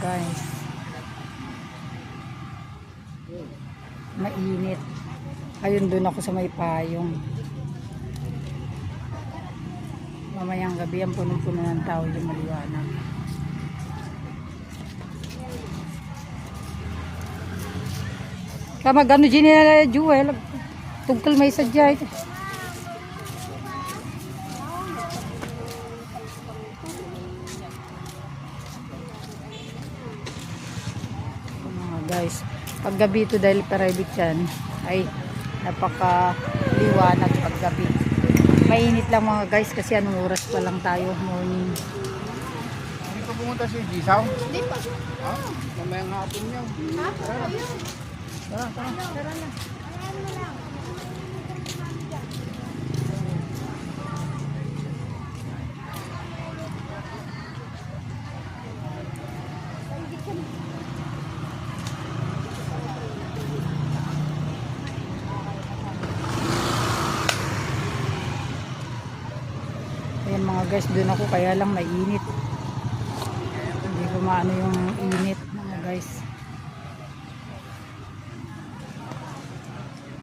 guys. Mainit. Ayun, doon ako sa may payong. Mamayang gabi ang punong-puno ng tao, yung maliwanag. Kama gano din nila Jewel. Tungkol may sadya ito. Guys, paggabi ito dahil private yan ay napaka-liwanag paggabi. Mainit lang mga guys kasi anong oras pa lang tayo, morning. Hindi pa pumunta si Gisaw? Hindi pa. Mamayang hapon niya. Tara na. Ayan mga guys, doon ako kaya lang mainit. Hindi ko maano yung init mga guys.